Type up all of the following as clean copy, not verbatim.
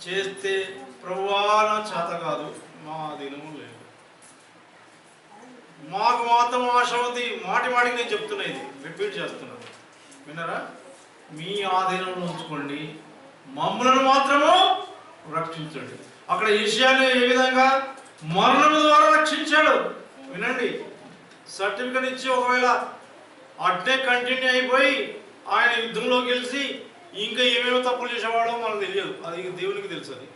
చేస్తే ప్రభువా నా చేత కాదు, మా దినము లేదు. మాకు మాత్రం ఆశ ఉంది. మాటి మాటికి నేను చెప్తున్నా, ఇది రిపీట్ చేస్తున్నాను, విన్నారా? మీ ఆధీనంలో ఉంచుకోండి, మమ్మలను మాత్రము రక్షించండి. అక్కడ యెషయాను ఏ విధంగా మరణం ద్వారా రక్షించాడు వినండి. సర్టిఫికెట్ ఇచ్చి ఒకవేళ అట్టే కంటిన్యూ అయిపోయి ఆయన యుద్ధంలో గెలిచి ఇంకా ఏమేమి తప్పులు చేసేవాడో మనకు తెలియదు, అది దేవునికి తెలుసు. అది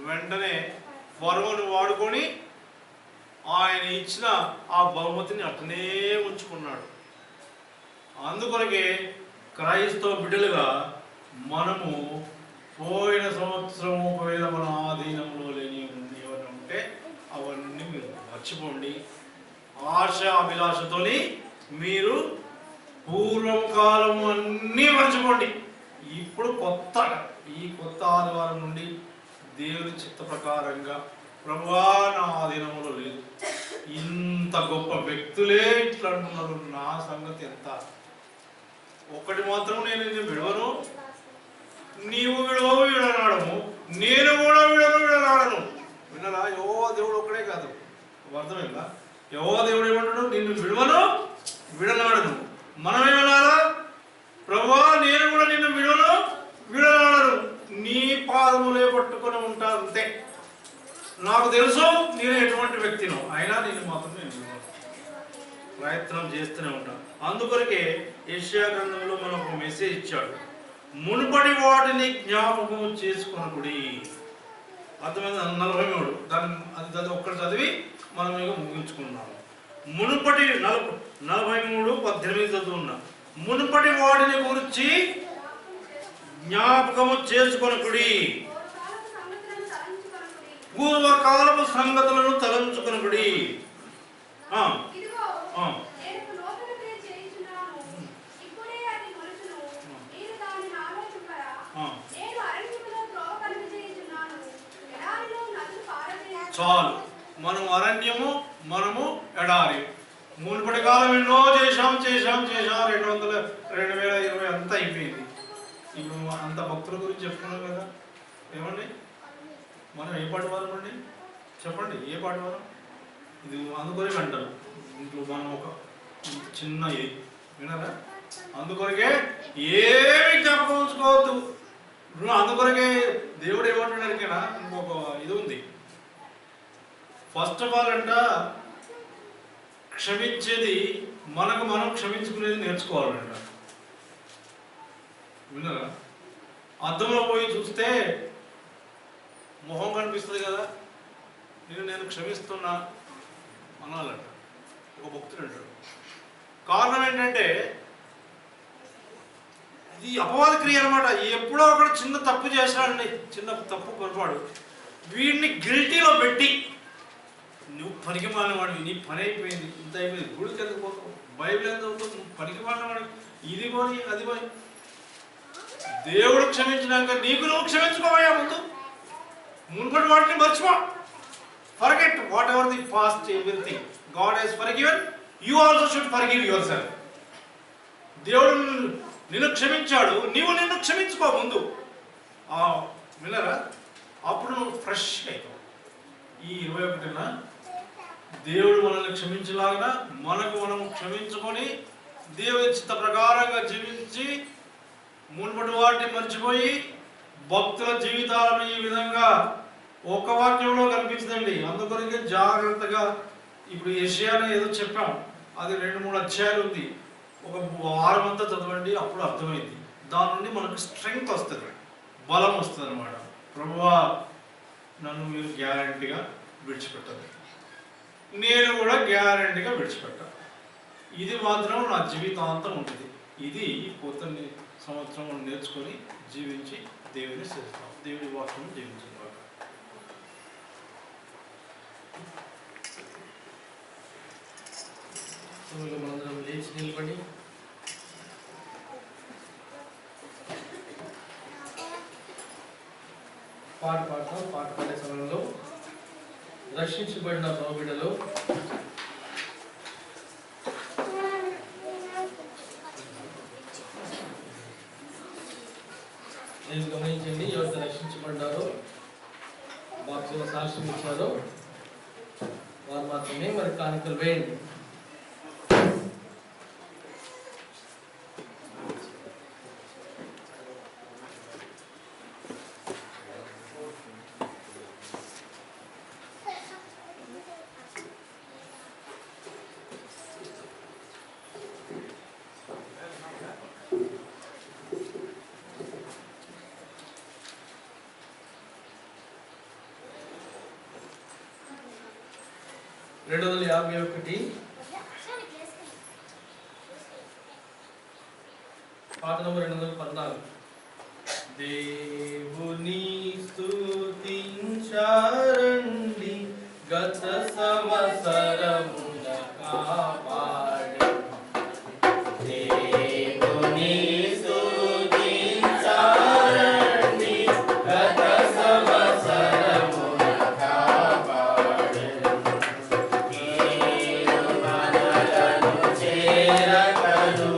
వెంటనే ఫరోను వాడుకొని ఆయన ఇచ్చిన ఆ బహుమతిని అట్లనే ఉంచుకున్నాడు. అందుకొరకే క్రైస్తవ బిడ్డలుగా మనము పోయిన సంవత్సరం ఒకవేళ మన ఆధీనంలో లేని ఏమైనా ఉంటే అవన్నీ మీరు మర్చిపోండి. ఆశ అభిలాషతోని మీరు పూర్వం కాలం అన్నీ మర్చిపోండి. ఇప్పుడు ఈ కొత్త ఆదివారం నుండి దేవుని చిత్త ప్రకారంగా ప్రభువా నా ఆధీనంలో లేదు, ఇంత గొప్ప వ్యక్తులే ఇట్లా అంటున్నారు, నా సంగతి ఎంత. ఒకటి మాత్రం నేను విడవను, నీవు విడవవు విడనాడము, నేను కూడా విడనాడను. విన్నారా? యెహోవా దేవుడు ఒక్కడే కాదు, అర్థమైందా? యెహోవా దేవుడు ఏమంటాడు? నిన్ను విడవను విడనాడను. మనమేమన్నారా? ప్రభువా నేను కూడా నిన్ను విడవను విడనాడను, నీ పాదములే పట్టుకొని ఉంటాను అంతే. నాకు తెలుసు నేను ఎటువంటి వ్యక్తినో, అయినా నేను మాత్రం నేను ప్రయత్నం చేస్తూనే ఉంటాను. అందుకొరకే యెషయా గ్రంథంలో మనకు ఒక మెసేజ్ ఇచ్చాడు, మునుపటి వాటిని జ్ఞాపకం చేసుకొనకుడి. అర్థమైంది? 43 దాన్ని అది ఒక్కటి చదివి మనం ఇక ముగించుకున్నాము. మునుపటి 43:18 చదువున్నా. మునుపటి వాటిని గురించి జ్ఞాపకము చేసుకొనకుడి, పూర్వకాలపు సంగతులను తలంచుకొనకుడి. చాలు, మనం అరణ్యము, మనము ఎడారి. మునుపటి కాలం ఎన్నో చేశాం 2020 అంతా అయిపోయింది. ఇప్పుడు అంత భక్తుల గురించి చెప్పుకున్నాం కదా. ఏమండి, మనం ఏ పాటి వారం అండి చెప్పండి? ఏ పాటి వారం ఇది? అందుకొరకే అంటారు ఇంట్లో మనం ఒక చిన్న వినరా? అందుకొరకే ఏమి జ్ఞాపకం ఉంచుకోవద్దు. అందుకొరకే దేవుడు ఏమంటున్నాడికైనా ఇంకొక ఇది ఉంది. ఫస్ట్ ఆఫ్ ఆల్ అంట క్షమించేది మనకు మనం క్షమించుకునేది నేర్చుకోవాలంట. విన్నారా? అద్దంలో పోయి చూస్తే మొహం కనిపిస్తుంది కదా, నేను క్షమిస్తున్నా అనాలంట ఒక భక్తుడు అంటాడు. కారణం ఏంటంటే ఇది అపవాద క్రియ అనమాట. ఎప్పుడో ఒకటి చిన్న తప్పు చేశాడండి, చిన్న తప్పు పొరపాటు, వీడిని గిల్టీలో పెట్టి నువ్వు పనికి మాలినవాడివి, నీ పని అయిపోయింది, ఇంత అయిపోయింది, గుడికి ఎందుకు పోతావు, బైబిల్ ఎంత అవుతావు, నువ్వు పనికి మాలినవాడివి, ఇది పోయి అది పోయి. దేవుడు క్షమించినాక నీకు నువ్వు క్షమించుకోవయ్యా. ముందు మునుపటి వాటిని మర్చిపో. Forget what ever the past, everything God has forgiven, you also should forgive your self. దేవుడు నిన్ను క్షమించాడు, నీవు నిన్ను క్షమించుకో ముందు. వినరా? అప్పుడు నువ్వు ఫ్రెష్ అవుతావు. ఈ 21న దేవుడు మనల్ని క్షమించలాగా మనకు మనం క్షమించుకొని దేవుని చిత్త ప్రకారంగా జీవించి మునుపటి వాటిని మర్చిపోయి భక్తుల జీవితాలను ఈ విధంగా ఒక వాక్యంలో కనిపించదండి. అందుకొరకే జాగ్రత్తగా ఇప్పుడు యెషయాను ఏదో చెప్పాం, అది 2-3 అధ్యాయాలు ఉంది. ఒక వారం అంతా చదవండి, అప్పుడు అర్థమైంది. దాని నుండి మనకు స్ట్రెంగ్త్ వస్తుంది, బలం వస్తుంది అనమాట. ప్రభువా నన్ను మీరు గ్యారంటీగా విడిచిపెట్టదు, నేను కూడా గ్యారంటీగా విడిచిపెట్టాను. ఇది మాత్రం నా జీవితాంతం ఉంటుంది. ఇది కొత్త సంవత్సరం నేర్చుకొని జీవించి దేవుని చేస్తాం. దేవుని వాక్యం జీవించిన మనందరం లేచి నిలబడి పాట పాడతాం. పాట పాడే సమయంలో రక్షించబడిన ప్రభుబిడ్డలు గమనించండి, ఎవరు రక్షించబడ్డారో సాక్ష్యం ఇచ్చారో వారు మాత్రమే మరి కానుకలు వేయండి. పాట నంబర్ 214. దేవుని స్తుతించారండి గత సంవత్సరమున కాపాడే. దేవుని స్తుతించారండి గత సంవత్సరమున కాపాడే. కీడు మనలను చేరకను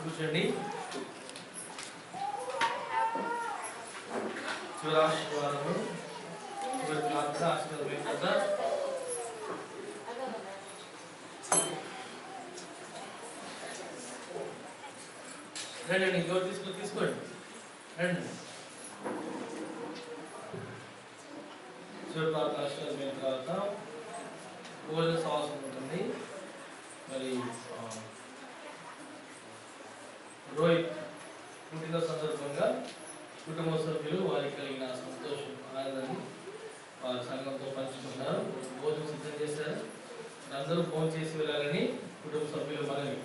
కూర్చోండి. చివరి ఆశీర్వాదము, చివరి ప్రార్థన ఆశీర్వాదం కదా. రండి, ఇంకోటి తీసుకోండి. రండి. చివరి ప్రార్థన ఆశీర్వాదం అయిన తర్వాత భోజన సమాసం ఉంటుంది. మరి రోహిత్ పుట్టిన సందర్భంగా కుటుంబ సభ్యులు వారికి కలిగిన సంతోషం ఆనందాన్ని వారి సంఘంతో పంచుకుంటారు. భోజనం సిద్ధం చేశారు. అందరూ ఫోన్ చేసి వెళ్ళాలని కుటుంబ సభ్యులు మనవి.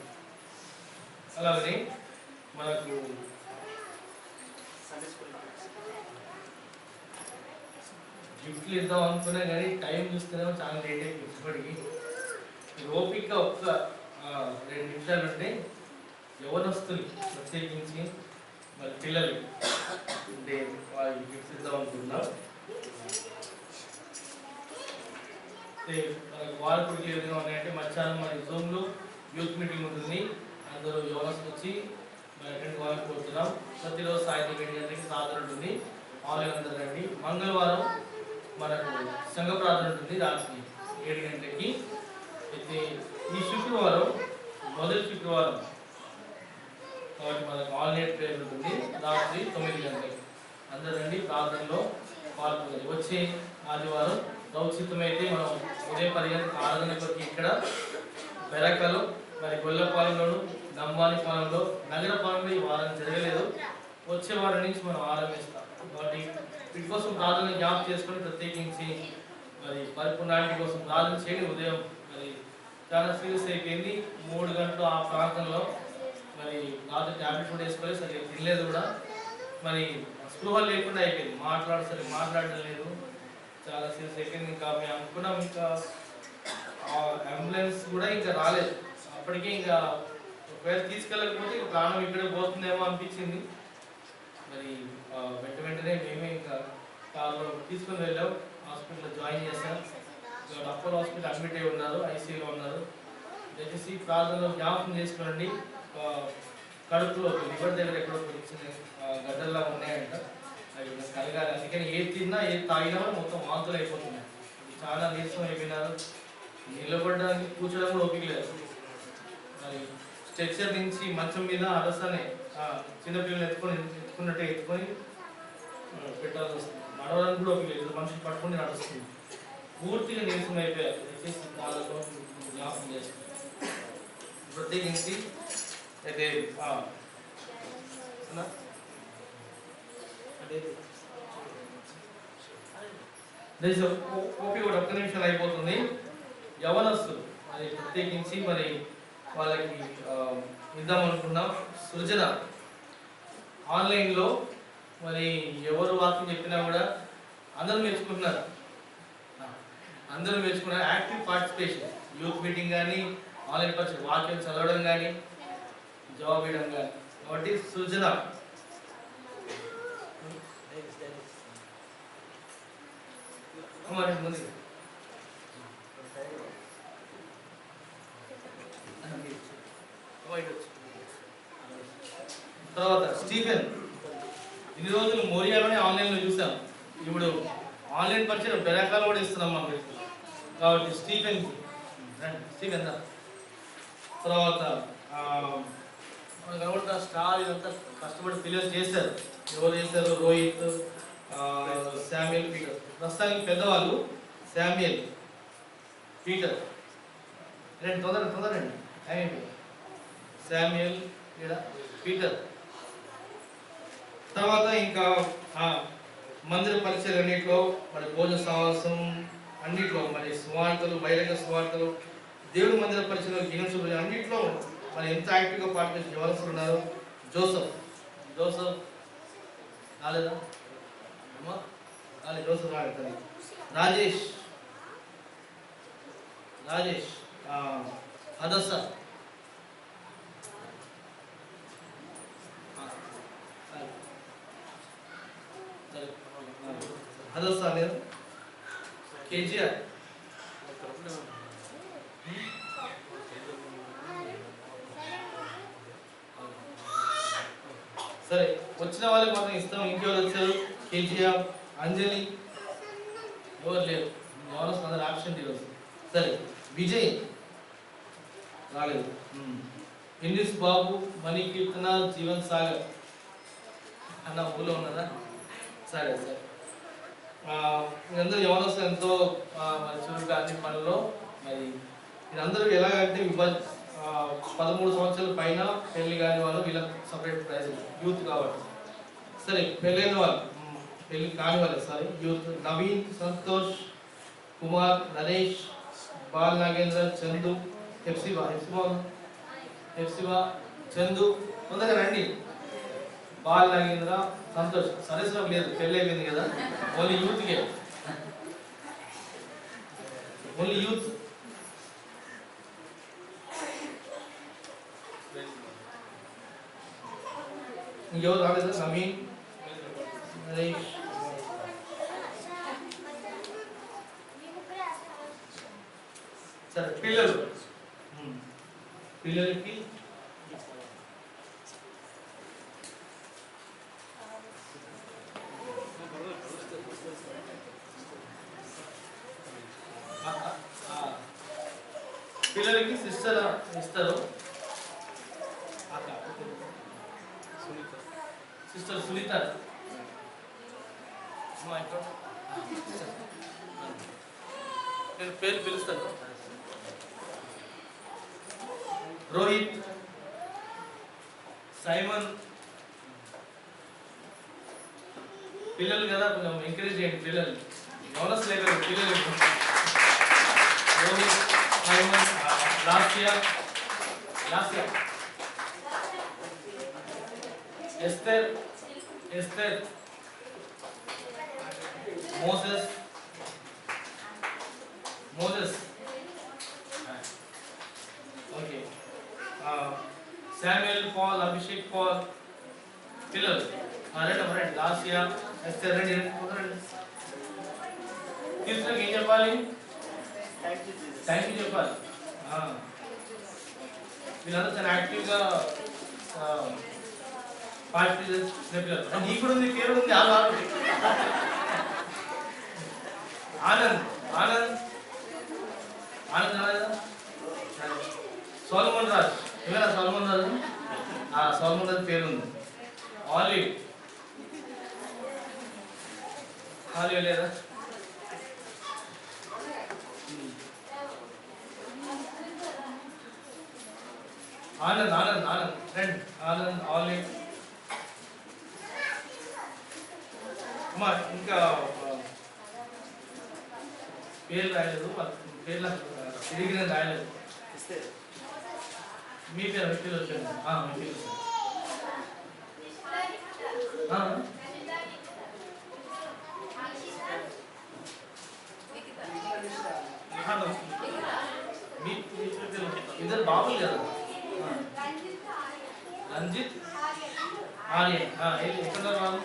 అలాగని మనకు గిఫ్ట్లు ఇద్దాం అనుకున్నా కానీ టైం చూస్తేనేమో చాలా లేట్ అయిపోయింది. ఇప్పటికి ఓపిక ఒక్క 2 నిమిషాలు ఉంటే యవనస్తులు ప్రత్యేకించి మరి పిల్లలు అంటే వాళ్ళకి గిఫ్ట్స్ ఇద్దాం అనుకుంటున్నాం. మనకు వారపుడికి ఏ విధంగా ఉన్నాయంటే మధ్యాహ్నం మన జూమ్లో యూత్ మీటింగ్ ఉంటుంది. అందరూ యవనస్తులు వచ్చి మరి అటెండ్ వాళ్ళకి కోరుతున్నాం. ప్రతిరోజు సాయంత్రం 7 గంటలకి ప్రార్థన ఉంటుంది. ఆన్లైన్ అందరూ రండి. మంగళవారం మనకు సంఘ ప్రార్థన ఉంటుంది రాత్రి 7 గంటలకి. అయితే ఈ శుక్రవారం మొదటి శుక్రవారం కాబట్టి మనకు ఆన్లైన్ ప్రేయర్ ఉంటుంది రాత్రి 9 గంటలకి. అందరూ రండి, ప్రార్థనలో పాల్గొనాలి. వచ్చే ఆదివారం లౌచితమైతే మనం ఉదయం 10 గంటలకు ఆరాధన కొరకు ఇక్కడ బెరకలు మరి గొల్లపాలెంలోను దంబానిపాలెంలో నగరపాలెంలో ఈ వారం జరగలేదు. వచ్చే వారం నుంచి మనం ఆరంభిస్తాం. కాబట్టి వీటి కోసం ప్రార్థన జ్ఞాపకం చేసుకొని ప్రత్యేకించి మరి పరిపూర్ణానికి కోసం ప్రార్థన చేయండి. ఉదయం మరి చాలా సీరియస్ అయిపోయింది. 3 గంటలు ఆ ప్రాంతంలో మరి రాత్రి ట్యాబ్లెట్ కూడా వేసుకోలేదు, సరిగ్గా తినలేదు కూడా. మరి స్పృహ లేకుండా అయిపోయింది. మాట్లాడడం లేదు, చాలా సీరియస్ అయిపోయింది. ఇంకా మేము అనుకున్నాం ఇంకా అంబులెన్స్ కూడా ఇంకా రాలేదు. అప్పటికే ఇంకా ఒకవేళ తీసుకెళ్ళకపోతే ప్రాణం ఇక్కడే పోతుందేమో అనిపించింది. మరి వెంటనే మేమే ఇంకా కార్లో తీసుకుని వెళ్ళాం. హాస్పిటల్లో జాయిన్ చేశాం. అపోలో హాస్పిటల్ అడ్మిట్ అయి ఉన్నారు, ఐసీయూలో ఉన్నారు. దయచేసి ప్రార్థనలో జ్ఞాపకం చేసుకోండి. కడుపులో లివర్ దగ్గర ఎక్కడో చిన్న గడ్డల్లా ఉన్నాయంట, అవి కలగాలి. అందుకని ఏది తిన్నా ఏది తాగినా మొత్తం వాంతులు అయిపోతున్నాయి. చాలా నీరసం అయిపోయినారు. నిలబడడానికి కూర్చోడం కూడా ఓపిక లేదు. మరి స్ట్రెచ్చర్ నుంచి మంచం మీద అరసనే చిన్నపిల్లలు ఎత్తుకున్నట్టే ఎత్తుకొని పెట్టాల్సి వస్తుంది. నడవడానికి కూడా ఓపిక లేదు. మనుషులు పట్టుకొని నడుస్తుంది. పూర్తిగా నీరసం అయిపోయారు. దయచేసి వాళ్ళతో జ్ఞాపకం చేస్తుంది. ప్రత్యేకించి అయితే ఓపి కూడా 1 నిమిషాలు అయిపోతుంది. యవనస్తులు మరి ప్రత్యేకించి మరి వాళ్ళకి ఇద్దామనుకున్నాం. సృజన ఆన్లైన్లో మరి ఎవరు వాక్యం చెప్పినా కూడా అందరూ నేర్చుకుంటున్నారు. యాక్టివ్ పార్టిసిపేషన్, యూత్ మీటింగ్ కానీ ఆన్లైన్ పరిచయం, వాక్యం చదవడం కానీ జవాబు ఇవ్వడం కానీ. కాబట్టి సృజన ముందు తర్వాత స్టీఫెన్. ఇన్ని రోజులు మోరియాలోనే ఆన్లైన్లో చూసాం. ఇప్పుడు ఆన్లైన్ పరిచయం బెరకాలు కూడా ఇస్తున్నాం మాకు. కాబట్టి స్టీఫెన్ దా. తర్వాత కాబట్టి స్టార్ ఇదంతా కష్టపడి పిల్లలు చేశారు. ఎవరు చేశారు? Rohit, Samuel, Peter. ప్రస్తుతానికి పెద్దవాళ్ళు శామ్యుయల్, పీటర్. తొందరండి శామ్యుయల్, పీటర్. తర్వాత ఇంకా మందిర పరిచయం అన్నింటిలో మరి భోజన సమావేశం అన్నింటిలో మరి సువార్తలు, బహిరంగ సువార్తలు, దేవుడి మందిర పరిచయం, గిన్నె అన్నింటిలో మరి ఎంత యాక్టివ్గా పార్టిసిపేట్ చేయవలసి ఉన్నారు. జోసఫ్ రాలేదా? జోసఫ్ రాలేదు. రాజేష్ అదస్స అదొస్తాను కేజీఆర్. సరే వచ్చిన వాళ్ళకి మాత్రం ఇస్తాం. ఇంకెవరు వచ్చారు? కేజీఆర్, అంజలి, ఎవరు లేరు. ఎవరు అందరు ఆప్షన్ ఈరోజు. సరే విజయ్ రాలేదు. ఎన్నిస్ బాబు, మణి కీర్తన, జీవన్ సాగర్ అన్న ఊళ్ళో ఉన్నదా? సరే సరే మీరందరూ ఎవరు ఎంతో మరి చురుగ్గా అన్ని పనుల్లో మరి మీరందరూ ఎలాగంటే 13 సంవత్సరాల పైన పెళ్లి కాని వాళ్ళు వీళ్ళకి సపరేట్ ప్రైజ్ యూత్ కాబట్టి. సరే పెళ్ళైన వాళ్ళు, పెళ్లి కాని వాళ్ళు sorry youth Naveen, Santosh Kumar, Naresh, ball Nagendra, Chandu, Hepsiba Chandu తొందరగా రండి. బాల్ నాగేంద్ర, సంతోష్. సరస్వతి లేదు, పెళ్ళి అయిపోయింది కదా. ఓన్లీ యూత్కే, ఓన్లీ యూత్. ఇంకెవరు రాలేదా? నవీన్, నరేష్. సరే పిల్లలకి సిస్టర్ ఇస్తారు. సిస్టర్ సునీత నేను పేరు పిలుస్తాను. రోహిత్, సైమన్. పిల్లలు కదా కొంచెం ఎంకరేజ్ చేయండి. పిల్లలు బోనస్ లేదు. పిల్లలు Rohit, Simon, Lasya, Esther, Moses, okay, Samuel, Paul, Abhishek, Paul. పిల్లలు రండి. లాస్యా, ఎస్తర్ రండి. కీర్తనకి ఏం చెప్పాలి? థ్యాంక్ యూ చెప్పాలి. వీళ్ళందరూ చాలా యాక్టివ్గా పార్టిసిపేట్ చేస్తున్నారు. నీ కూడా ఉంది, పేరు ఉంది. ఆనంద్ రాలేదా? సోల్మన్ రాజ్. ఏమైనా సోల్మన్ రాజు? సోల్మన్ రాజు పేరు ఉంది. ఆలివ్ లేదా? Anand friend Anand, olive. అమ్మా ఇంకా పేర్లు రాయలేదు. పేర్ల తిరిగిన రాయలేదు. మీ పేరు వచ్చాను. మీ పేరు ఇద్దరు బాబులు కదా. రంజిత్, ఆర్యన్. ఎక్కడ వాళ్ళు?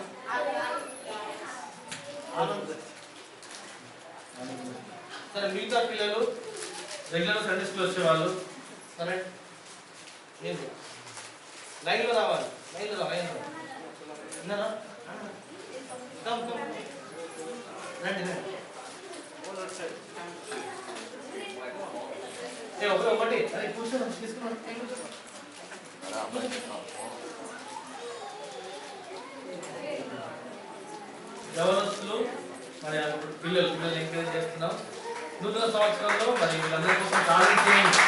సరే మిగతా పిల్లలు రెగ్యులర్ సండే స్కూల్ వచ్చేవాళ్ళు. సరే ఏంటి లైన్లో రావాలి. లైన్లో విన్నారా? రండి. ఒకటి అదే కూర్చోండి. తీసుకున్నాను. యవనస్తులు మరి పిల్లలు ఎంకరేజ్ చేస్తున్నాం. నూతన సంవత్సరంలో మరి వీళ్ళందరి కోసం ప్రార్థన చేయండి.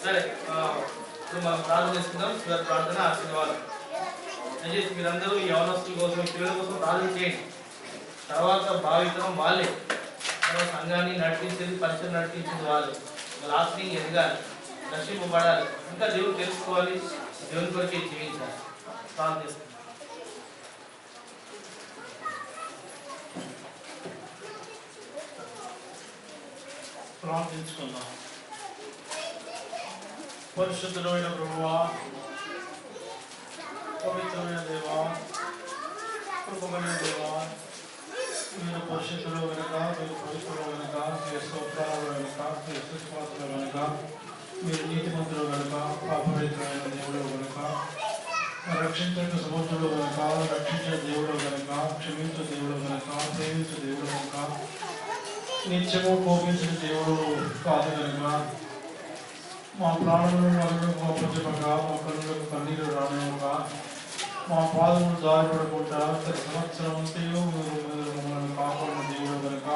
సరే ఇప్పుడు మనం ప్రార్థన చేసుకుందాం. చివరి ప్రార్థన ఆశీర్వాదం. దయచేసి మీరందరూ ఈ యవనస్తుల కోసం, పిల్లల కోసం ప్రార్థన చేయండి. తర్వాత భావితరం వాళ్ళే. తర్వాత సంఘాన్ని నడిపించేది, పరిచయం నడిపించేది వాళ్ళే. వాళ్ళ ఆత్మీయంగా ఎదగాలి, రక్షింపబడాలి, ఇంకా దేవుడు తెలుసుకోవాలి, దేవుని కొరకే జీవించాలి. ప్రార్థన చేస్తాం. ప్రార్థించుకుందాం. పరిశుద్ధమైన ప్రభువా, పవిత్రమైన దేవా, కృపమైన దేవా, మీరు పరిశుద్ధులు కనుక, మీరు పవిత్రులు కనుక, మీరు స్తోత్రాలు కనుక, మీరు స్తుతిపాత్రులు కనుక, మీరు నీతిమంతులు కనుక, పాపరహితమైన దేవుడు కనుక, రక్షించే సముద్రుడు కనుక, రక్షించే దేవుడు కనుక, క్షమించే దేవుడు కనుక, ప్రేమించే దేవుడు కనుక, నిత్యము కోపించిన దేవుడు కాదు కనుక, మా ప్రాణులను నలుగురు కోపించక, మా కన్నులకు కన్నీరు రానివ్వక, మా పాదములు జారిపడకుండా సంవత్సరం అంతయు మీరు మమ్మల్ని కాపాడిన దేవుడు కనుక,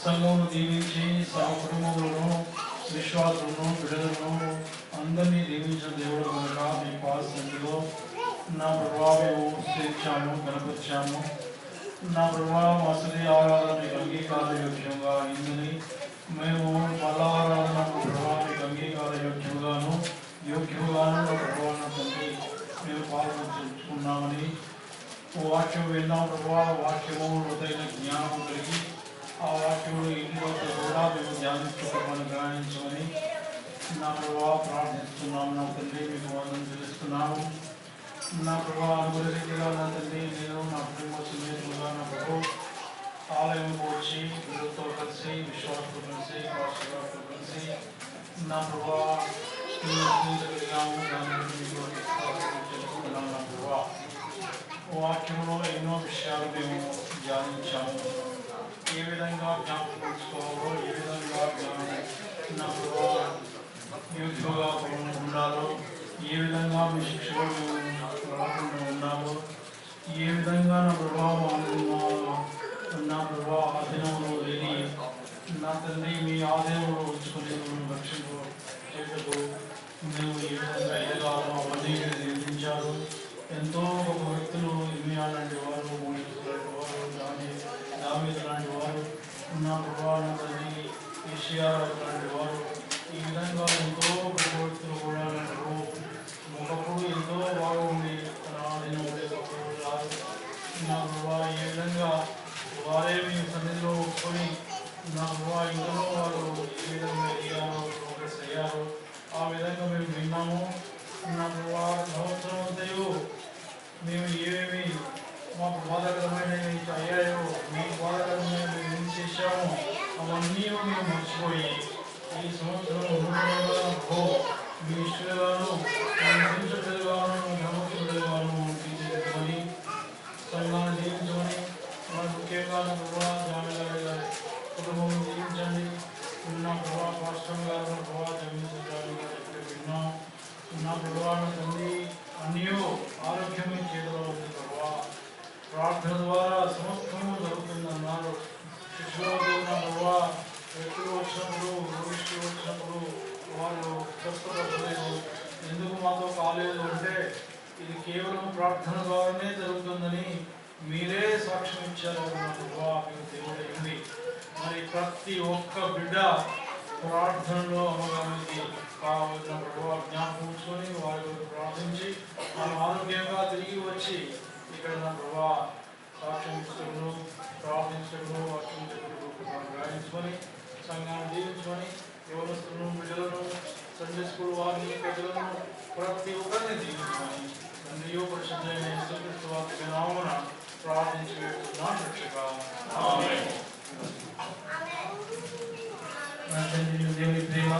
సంఘమును దీవించి సమ కుటుంబములను, విశ్వాసులను, బిడ్డలను అందరినీ దీవించిన దేవుడు కనుక మీ పాదసన్నిధిలో నా ప్రభావం మేము స్థిరించాము, కనపరిచాము. నా ప్రభావం అసలు ఆరాధన మీకు అంగీకార యోగ్యంగా అయిందని మేము మళ్ళా ఆరాధన ప్రభావం మీకు అంగీకార యోగ్యంగాను నా ప్రభావాన్ని పొంది మేము పాల్గొంచుకున్నామని వాక్యం విన్నాం. ప్రభావ వాక్యము హృదయ జ్ఞానము కలిగి ఆ వాక్యములు ఇంటిలో కూడా మేము ధ్యానించుకోమని గ్రహించమని నా ప్రభావ ప్రార్థిస్తున్నాము. నా తండ్రి మీకు వందనం తెలుస్తున్నాము. నా ప్రభావ అనుగుణంగా నా తండ్రి నేను నా కుటుంబ సమేతంగా నా ప్రభు ఆలయంకు వచ్చి వీళ్ళతో కలిసి విశ్వాసంతో కలిసి పాస్టర్లతో కలిసి నా ప్రభావ స్నేహితులుగాము దాన్ని తెలుసుకున్నాను. నా ప్రభావ వాక్యంలో ఎన్నో విషయాలు మేము ధ్యానించాము. ఏ విధంగా జ్ఞాపకం తెలుసుకోవాలో, ఏ విధంగా నా ప్రభావ యూత్గా ఉండాలో, ఏ విధంగా మీ శిక్షలో రాకుండా ఉండాలో, ఏ విధంగా నా ప్రభావం నా ప్రభావ ఆధీనంలో లేని నా తండ్రి మీ ఆధీనంలో ఉంచుకుని రక్షణ చేటకు మేము ఏ విధంగా ఎదగాలో అవన్నీ నిర్మించారు. ఎంతో గొప్ప వ్యక్తులు ఇమియా లాంటి వారు, మోషేసు లాంటి వారు, దావీదు లాంటి వారు, నా ప్రభావ నా తండ్రి ఏషియా లాంటి వారు, ఈ విధంగా ఎంతో గొప్ప వ్యక్తులు కూడా ఒకప్పుడు ఎంతో బాగుంది తన ఆధీనంలో రాదు. నా ప్రభావ ఏ విధంగా వారే మీ సన్నిధిలో ఒప్పుకొని నా ప్రభావ ఇందులో వారు ఏ విధంగా ఎదిగారో, ప్రోగ్రెస్ అయ్యారో ఆ విధంగా మేము విన్నాము. నా ప్రభావ సంవత్సరం అంతయు మేము ఏమేమి మాకు బాధాకరమైనవి అయ్యాయో, మీకు బాధాకరమైన మేము ఏం చేశామో అవన్నీ మేము మర్చిపోయి ఈ సంవత్సరం మీ ఇష్టగాను హింసగాను నమ్మకగాను తీర్చిదిద్దుకొని సంఘాన్ని దీవించమని మన ముఖ్యంగా నా ప్రభావ జామగారి గారి కుటుంబం దీవించండి. నా ప్రభావ పాస్టర్ గారు, నా ప్రభావ జమీంద్రాలు గారు ఎక్కడ విన్నాం. నా ప్రభావ తండ్రి అన్నీ ఆరోగ్యమే చేతిలో ఉంది. ప్రభావ ప్రార్థన ద్వారా సమస్తము జరుగుతుందన్నారు. శిశువులు నా ప్రభావ వ్యక్తులు వచ్చినప్పుడు, రోగిష్ఠులు వచ్చినప్పుడు వాళ్ళు స్వస్థపడలేదు. ఎందుకు మాతో కాలేదు అంటే ఇది కేవలం ప్రార్థన ద్వారానే జరుగుతుందని మీరే సాక్ష్యం ఇచ్చారు. దేవుడైంది మరి ప్రతి ఒక్క బిడ్డ ప్రార్థనలో అమ్మగారికి కావాల్సిన ప్రభావ జ్ఞాపకం ఉంచుకొని వారి ప్రార్థించి మనం ఆరోగ్యంగా తిరిగి వచ్చి ఇక్కడ నా ప్రభావ సాక్ష్యం ఇస్తున్నారు, ప్రార్థించడం వాక్యం గ్రహించుకొని సంఘాన్ని దీవించుకొని యవనస్తులను, బిడ్డలను, సండే స్కూల్ వారిని, పెద్దలను ప్రతి ఒక్కరిని దీవించుకొని తండ్రియో పరిశుద్ధమైన యేసుక్రీస్తు వారి నామమున ప్రార్థించి వేడుతున్నాను రక్షక. ఆమేన్. నా తండ్రి దేవుని ప్రేమ,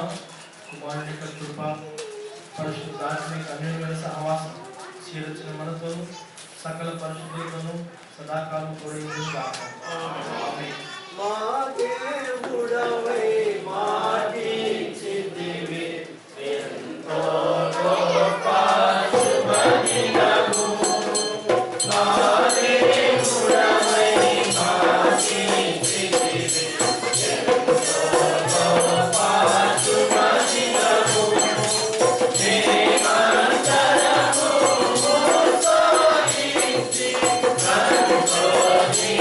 కుమారుని యొక్క కృప, పరిశుద్ధాత్మిక అన్యోన్య సహవాసం చీరచిన మనతోను సకల పరిశుద్ధులతోను సదాకాలం కూడా ఆమేన్. మా దేవుడవై మాటించితివి ఎంతో గొప్ప శుభదినము. మా దేవుడవై మాటించితివి ఎంతో గొప్ప శుభదినము. మేమందరము ఉత్సహించి సంతోషించెదము.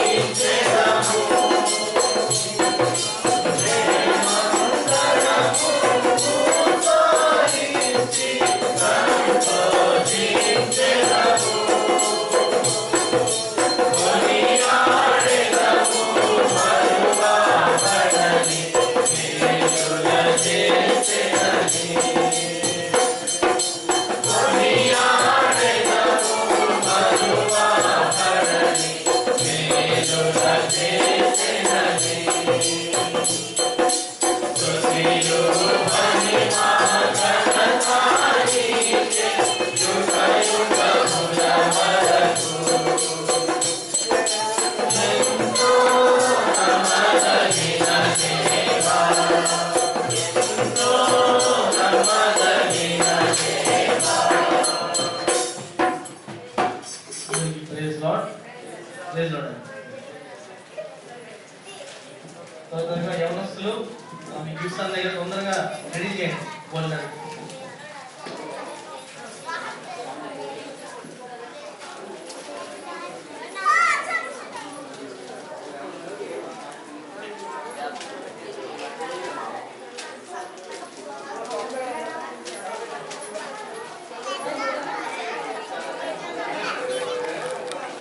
రెడీ చేయండి భోజనానికి.